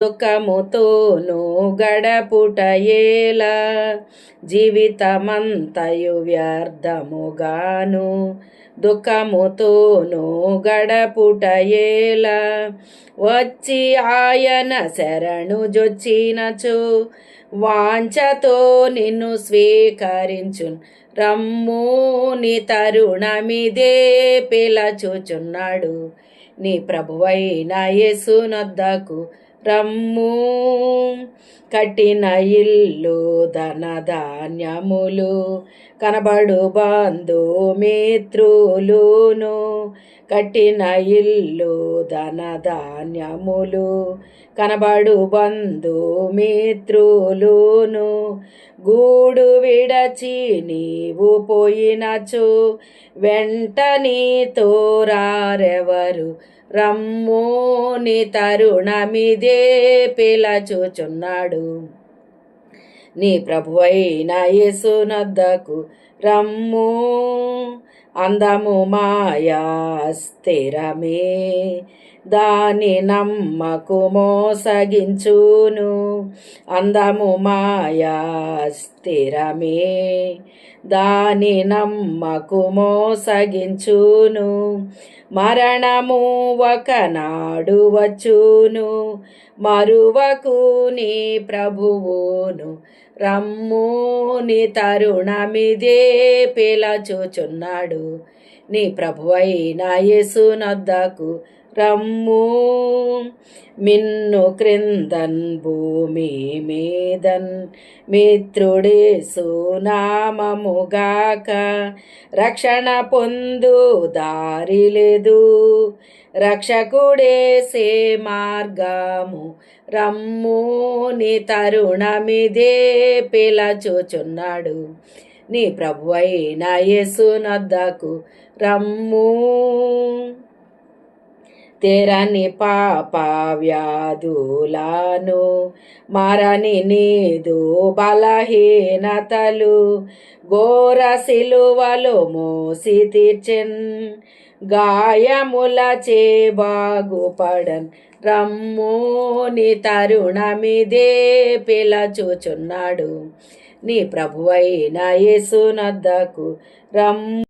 దుఃఖముతోను గడపుటయేలా జీవితమంతయు వ్యర్థముగాను దుఃఖముతోను గడపుటయేలా వచ్చి ఆయన శరణు జొచ్చినచు వాంఛతో నిన్ను స్వీకరించున్ రమ్ము నీ తరుణమిదే పిలచుచున్నాడు నీ ప్రభువైన యేసునొద్దకు రమ్ము కట్టిన ఇల్లు ధనధాన్యములు కనబడు బంధుమిత్రులును కట్టిన ఇల్లు ధనధాన్యములు కనబడు బంధుమిత్రులును గూడు విడచి నీవు పోయినచు వెంట నీతో రారెవరు రమ్ము నీ తరుణమిదే పిలచుచున్నాడు నీ ప్రభువైన యేసునొద్దకు రమ్ము అందము మాయా స్థిరమే దాని నమ్మకు మోసగించును అందము మాయా స్థిరమే దాని నమ్మకు మోసగించును మరణము ఒకనాడు వచ్చును మరువకు నీ ప్రభువును రమ్ము నీ తరుణమిదే పిలచుచున్నాడు నీ ప్రభువైన యేసునొద్దకు రమ్ము మిన్ను క్రిందన్ భూమి మీదన్ మిత్రుడేసు నామముగాక రక్షణ పొందు దారి లేదు రక్షకుడేసే మార్గము రమ్ము నీ తరుణమిదే పిలచుచున్నాడు నీ ప్రభువైన యేసునొద్దకు రమ్ము తెరని పాప వ్యాధులను మరని నీదు బలహీనతలు ఘోర సిలువలు మోసి తీర్చెన్ గాయములచే బాగుపడన్ రమ్ము నీ తరుణమిదే పిలచుచున్నాడు నీ ప్రభువైన యేసునొద్దకు రమ్ము